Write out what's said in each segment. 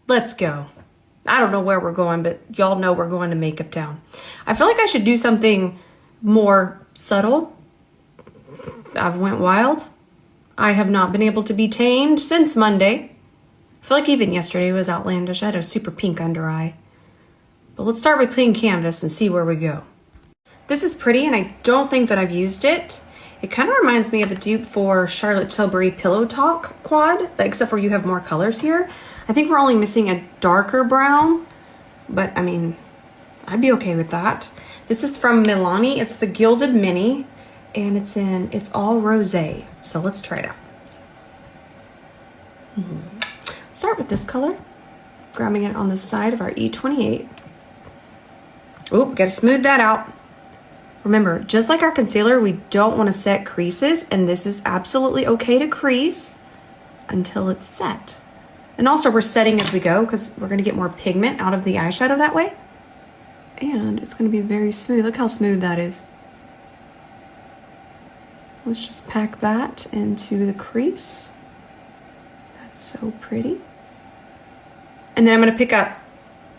Let's go. I don't know where we're going, but y'all know we're going to Makeup Town. I feel like I should do something more subtle. I've went wild. I have not been able to be tamed since Monday. I feel like even yesterday was outlandish. I had a super pink under eye. But let's start with clean canvas and see where we go. This is pretty, and I don't think that I've used it. It kind of reminds me of a dupe for Charlotte Tilbury Pillow Talk quad, but except for you have more colors here. I think we're only missing a darker brown, but I mean, I'd be okay with that. This is from Milani. It's the Gilded Mini, and it's all rosé. So let's try it out. Start with this color, grabbing it on the side of our E28. Oop, gotta smooth that out. Remember, just like our concealer, we don't want to set creases, and this is absolutely okay to crease until it's set. And also we're setting as we go because we're going to get more pigment out of the eyeshadow that way. And it's going to be very smooth. Look how smooth that is. Let's just pack that into the crease. That's so pretty. And then I'm going to pick up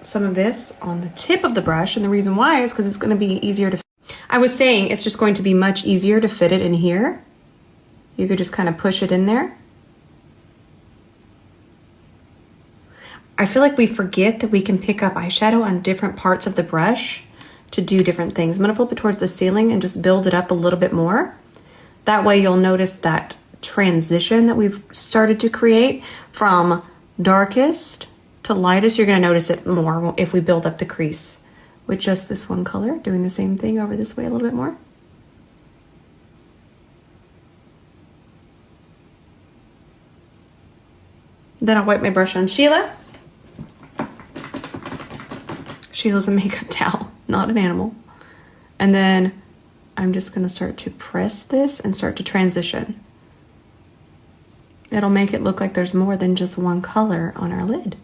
some of this on the tip of the brush, and the reason why is because it's going to be easier to I was saying it's just going to be much easier to fit it in here. You could just kind of push it in there. I feel like we forget that we can pick up eyeshadow on different parts of the brush to do different things. I'm going to flip it towards the ceiling and just build it up a little bit more. That way you'll notice that transition that we've started to create from darkest to lightest. You're going to notice it more if we build up the crease with just this one color, doing the same thing over this way a little bit more. Then I'll wipe my brush on Sheila. Sheila's a makeup towel, not an animal. And then I'm just gonna start to press this and start to transition. It'll make it look like there's more than just one color on our lid.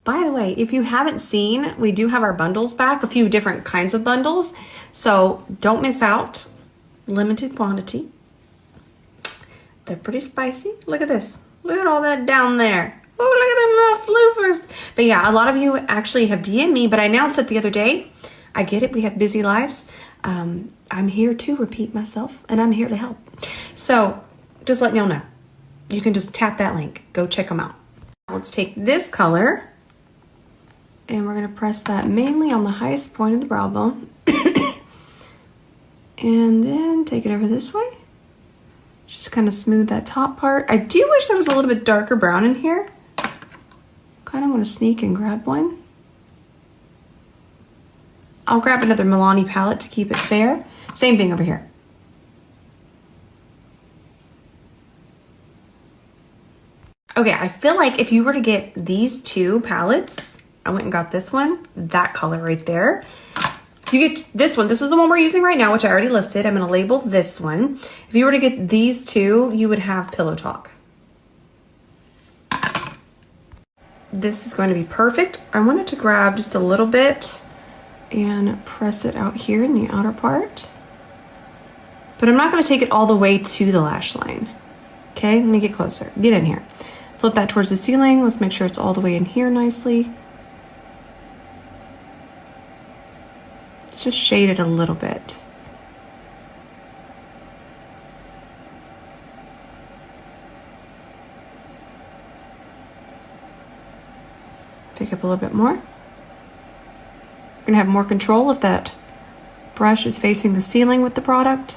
By the way, if you haven't seen, we do have our bundles back, a few different kinds of bundles. So don't miss out. Limited quantity. They're pretty spicy. Look at this. Look at all that down there. Oh, look at them little floofers. But yeah, a lot of you actually have DM'd me, but I announced it the other day. I get it. We have busy lives. I'm here to repeat myself, and I'm here to help. So just letting y'all know. You can just tap that link. Go check them out. Let's take this color. And we're going to press that mainly on the highest point of the brow bone. And then take it over this way. Just kind of smooth that top part. I do wish there was a little bit darker brown in here. Kind of want to sneak and grab one. I'll grab another Milani palette to keep it fair. Same thing over here. Okay, I feel like if you were to get these two palettes, I went and got this one, that color right there. If you get this one, this is the one we're using right now, which I already listed. I'm going to label this one. If you were to get these two, you would have Pillow Talk. This is going to be perfect. I wanted to grab just a little bit and press it out here in the outer part. But I'm not going to take it all the way to the lash line. Okay, let me get closer. Get in here. Flip that towards the ceiling. Let's make sure it's all the way in here nicely. Let's just shade it a little bit. Pick up a little bit more. We're gonna have more control if that brush is facing the ceiling with the product.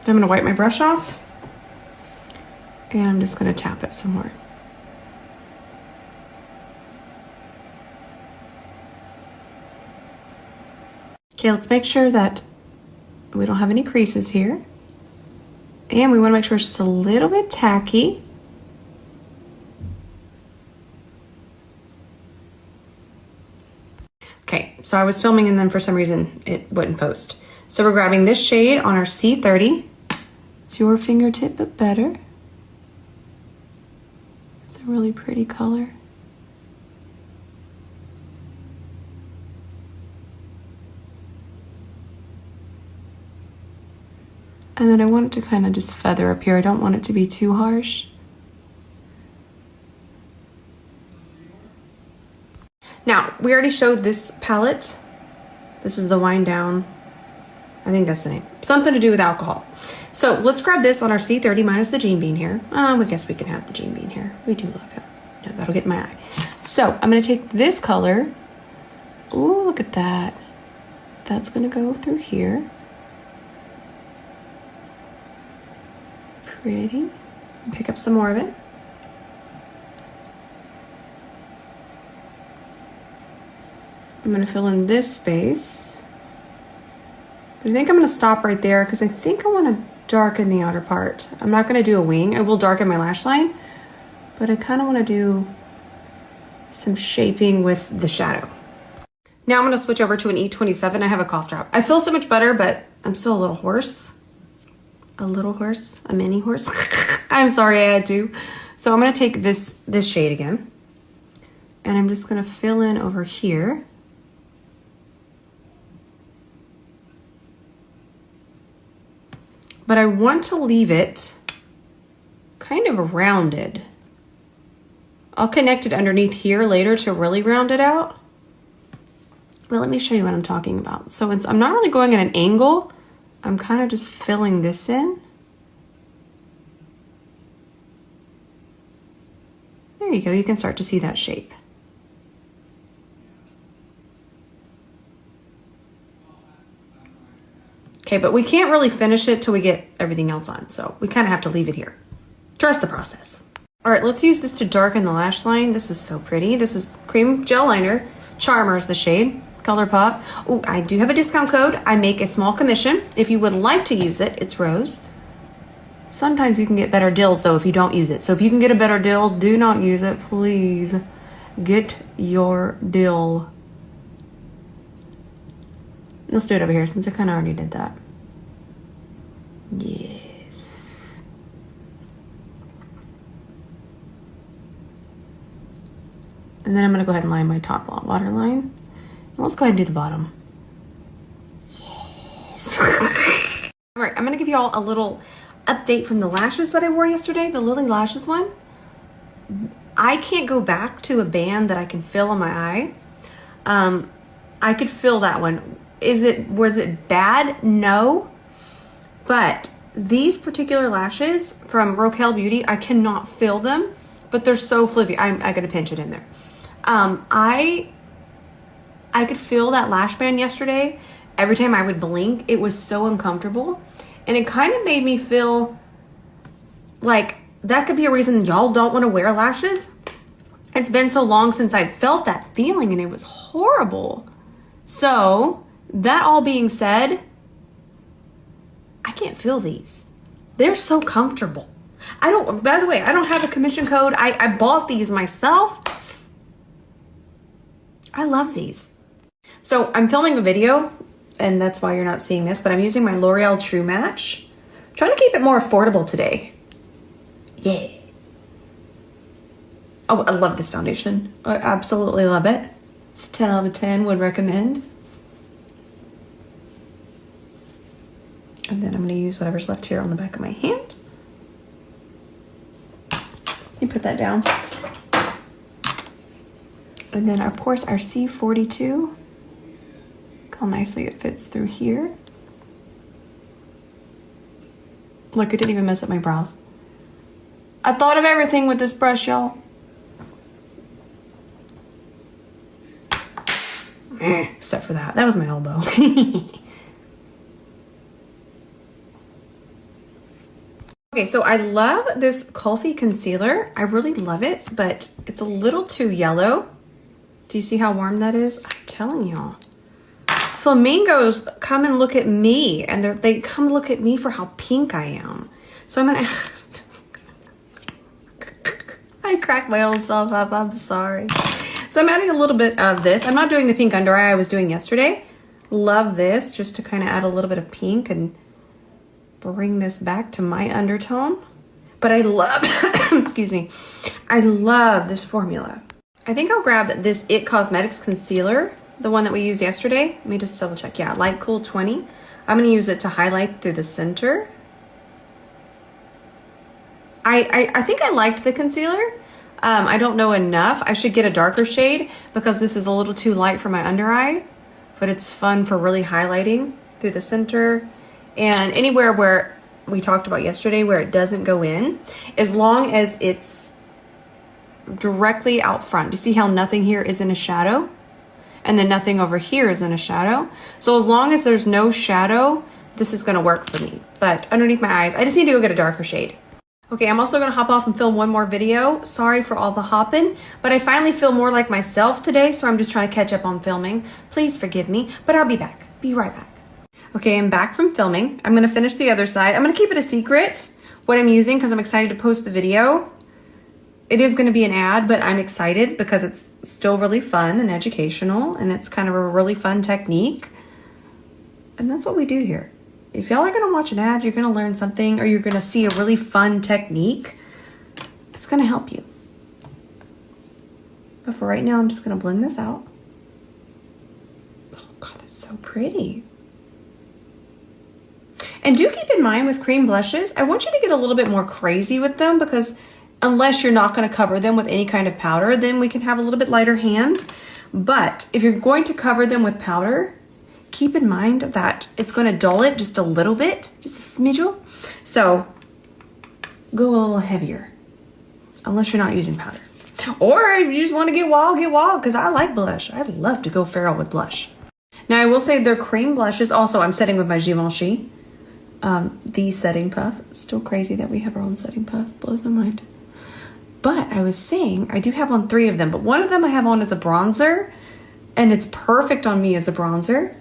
I'm gonna wipe my brush off. And I'm just going to tap it some more. Okay, let's make sure that we don't have any creases here. And we want to make sure it's just a little bit tacky. Okay, so I was filming and then for some reason it wouldn't post. So we're grabbing this shade on our C30. It's your fingertip, but better. It's a really pretty color. And then I want it to kind of just feather up here. I don't want it to be too harsh. Now, we already showed this palette. This is the Wind Down. I think that's the name. Something to do with alcohol. So let's grab this on our C30 minus the Gene Bean here. I guess we can have the Gene Bean here. We do love him. No, that'll get in my eye. So I'm going to take this color. Ooh, look at that. That's going to go through here. Pretty. Pick up some more of it. I'm going to fill in this space. I think I'm going to stop right there because I think I want to darken the outer part. I'm not going to do a wing. I will darken my lash line, but I kind of want to do some shaping with the shadow. Now I'm going to switch over to an E27. I have a cough drop. I feel so much better, but I'm still a little hoarse. A little hoarse, a mini horse. I'm sorry I had to. So I'm going to take this shade again, and I'm just going to fill in over here. But I want to leave it kind of rounded. I'll connect it underneath here later to really round it out. But let me show you what I'm talking about. So I'm not really going at an angle. I'm kind of just filling this in. There you go. You can start to see that shape. Okay, but we can't really finish it till we get everything else on. So we kind of have to leave it here. Trust the process. All right, let's use this to darken the lash line. This is so pretty. This is Cream Gel Liner. Charmer is the shade. ColourPop. Oh, I do have a discount code. I make a small commission. If you would like to use it, it's Rose. Sometimes you can get better deals though if you don't use it. So if you can get a better deal, do not use it. Please get your deal. Let's do it over here since I kind of already did that. Yes. And then I'm going to go ahead and line my top waterline. Let's go ahead and do the bottom. Yes. All right, I'm going to give you all a little update from the lashes that I wore yesterday, the Lily Lashes one. I can't go back to a band that I can feel on my eye. I could feel that one. Was it bad? No. But these particular lashes from Rochelle Beauty, I cannot feel them, but they're so fluffy. I gotta pinch it in there. I could feel that lash band yesterday. Every time I would blink, it was so uncomfortable. And it kind of made me feel like that could be a reason y'all don't want to wear lashes. It's been so long since I felt that feeling and it was horrible. So that all being said, I can't feel these. They're so comfortable. By the way, I don't have a commission code. I bought these myself. I love these. So I'm filming a video and that's why you're not seeing this, but I'm using my L'Oreal True Match. I'm trying to keep it more affordable today. Yeah. Oh, I love this foundation. I absolutely love it. It's a 10 out of 10, would recommend. And then I'm going to use whatever's left here on the back of my hand. You put that down. And then, of course, our C42. Look how nicely it fits through here. Look, it didn't even mess up my brows. I thought of everything with this brush, y'all. Except for that. That was my elbow. Okay, so I love this Kulfi concealer. I really love it, but it's a little too yellow. Do you see how warm that is? I'm telling y'all. Flamingos come and look at me, and they come look at me for how pink I am. So I'm gonna... I cracked my own self up, I'm sorry. So I'm adding a little bit of this. I'm not doing the pink under eye I was doing yesterday. Love this, just to kind of add a little bit of pink and bring this back to my undertone. But I love, excuse me, I love this formula. I think I'll grab this IT Cosmetics concealer, the one that we used yesterday. Let me just double check. Yeah, Light Cool 20. I'm going to use it to highlight through the center. I think I liked the concealer. I don't know enough. I should get a darker shade because this is a little too light for my under eye, but it's fun for really highlighting through the center and anywhere where we talked about yesterday where it doesn't go in, as long as it's directly out front. You see how nothing here is in a shadow? And then nothing over here is in a shadow. So as long as there's no shadow, this is gonna work for me. But underneath my eyes, I just need to go get a darker shade. Okay, I'm also gonna hop off and film one more video. Sorry for all the hopping, but I finally feel more like myself today, so I'm just trying to catch up on filming. Please forgive me, but I'll be back. Be right back. Okay, I'm back from filming. I'm gonna finish the other side. I'm gonna keep it a secret what I'm using because I'm excited to post the video. It is gonna be an ad, but I'm excited because it's still really fun and educational, and it's kind of a really fun technique. And that's what we do here. If y'all are gonna watch an ad, you're gonna learn something, or you're gonna see a really fun technique. It's gonna help you. But for right now, I'm just gonna blend this out. Oh God, that's so pretty. And do keep in mind with cream blushes, I want you to get a little bit more crazy with them because unless you're not gonna cover them with any kind of powder, then we can have a little bit lighter hand. But if you're going to cover them with powder, keep in mind that it's going to dull it just a little bit, just a smidgle. So go a little heavier, unless you're not using powder. Or if you just want to get wild, because I like blush. I love to go feral with blush. Now I will say they're cream blushes. Also, I'm setting with my Givenchy. The setting puff. It's still crazy that we have our own setting puff. Blows my mind. But I was saying, I do have on 3 of them, but one of them I have on as a bronzer, and it's perfect on me as a bronzer.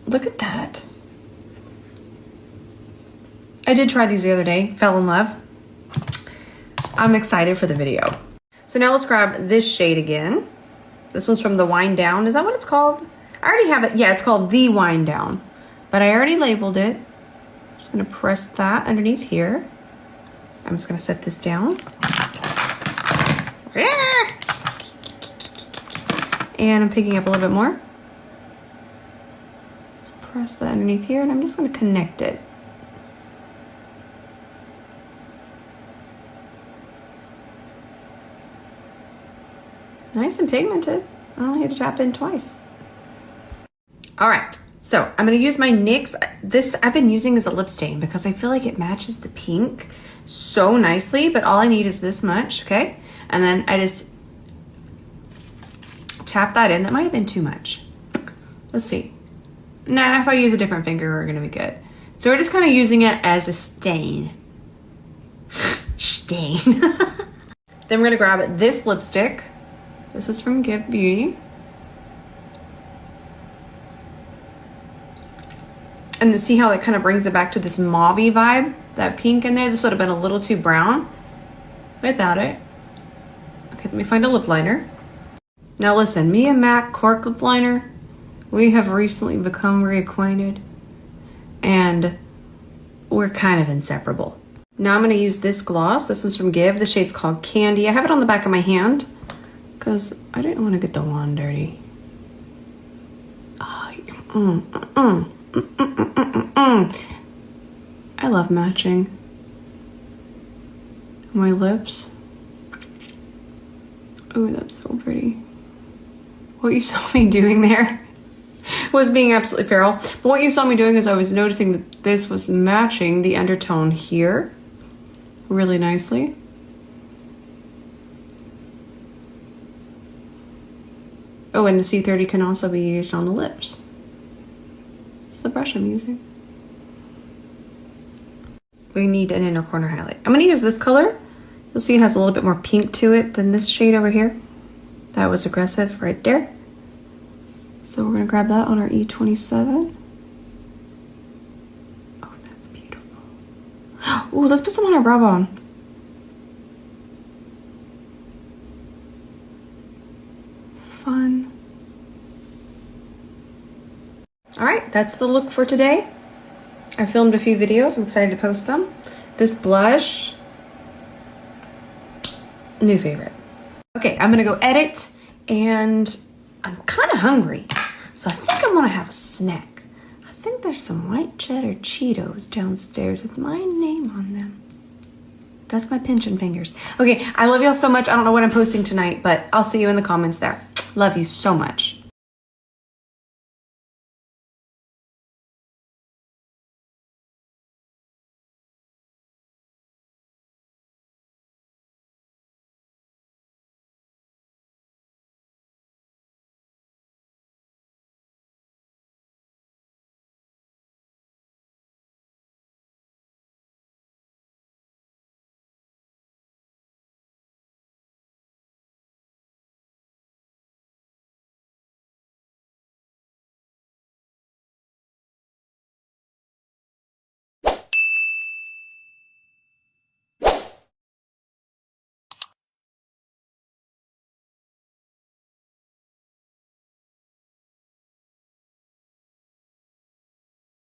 Look at that. I did try these the other day, fell in love. I'm excited for the video. So now let's grab this shade again. This one's from the Wind Down. Is that what it's called? I already have it. Yeah, it's called the Wind Down, but I already labeled it. Just gonna press that underneath here. I'm just gonna set this down. And I'm picking up a little bit more. Press that underneath here, and I'm just going to connect it. Nice and pigmented. I only had to tap in twice. All right, so I'm going to use my NYX. This I've been using as a lip stain because I feel like it matches the pink so nicely, but all I need is this much, okay? And then I just tap that in. That might have been too much. Let's see. Nah, if I use a different finger, we're gonna be good. So we're just kind of using it as a stain. Stain. Then we're gonna grab this lipstick. This is from Give Beauty. And then see how it kind of brings it back to this mauve-y vibe? That pink in there, this would have been a little too brown without it. Okay, let me find a lip liner. Now listen, me and MAC Cork lip liner, we have recently become reacquainted and we're kind of inseparable. Now I'm gonna use this gloss. This one's from Give. The shade's called Candy. I have it on the back of my hand because I didn't want to get the wand dirty. I love matching my lips. Oh, that's so pretty. What you saw me doing there was being absolutely feral. But what you saw me doing is I was noticing that this was matching the undertone here really nicely. Oh, and the C30 can also be used on the lips. It's the brush I'm using. We need an inner corner highlight. I'm gonna use this color. You'll see it has a little bit more pink to it than this shade over here. That was aggressive right there. So we're gonna grab that on our E27. Oh, that's beautiful. Oh, let's put some on our brow bone. Fun. All right, that's the look for today. I filmed a few videos. I'm excited to post them. This blush, new favorite. Okay, I'm gonna go edit, and I'm kind of hungry, so I think I'm gonna have a snack. I think there's some white cheddar Cheetos downstairs with my name on them. That's my pinching fingers. Okay, I love y'all so much. I don't know what I'm posting tonight, but I'll see you in the comments there. Love you so much.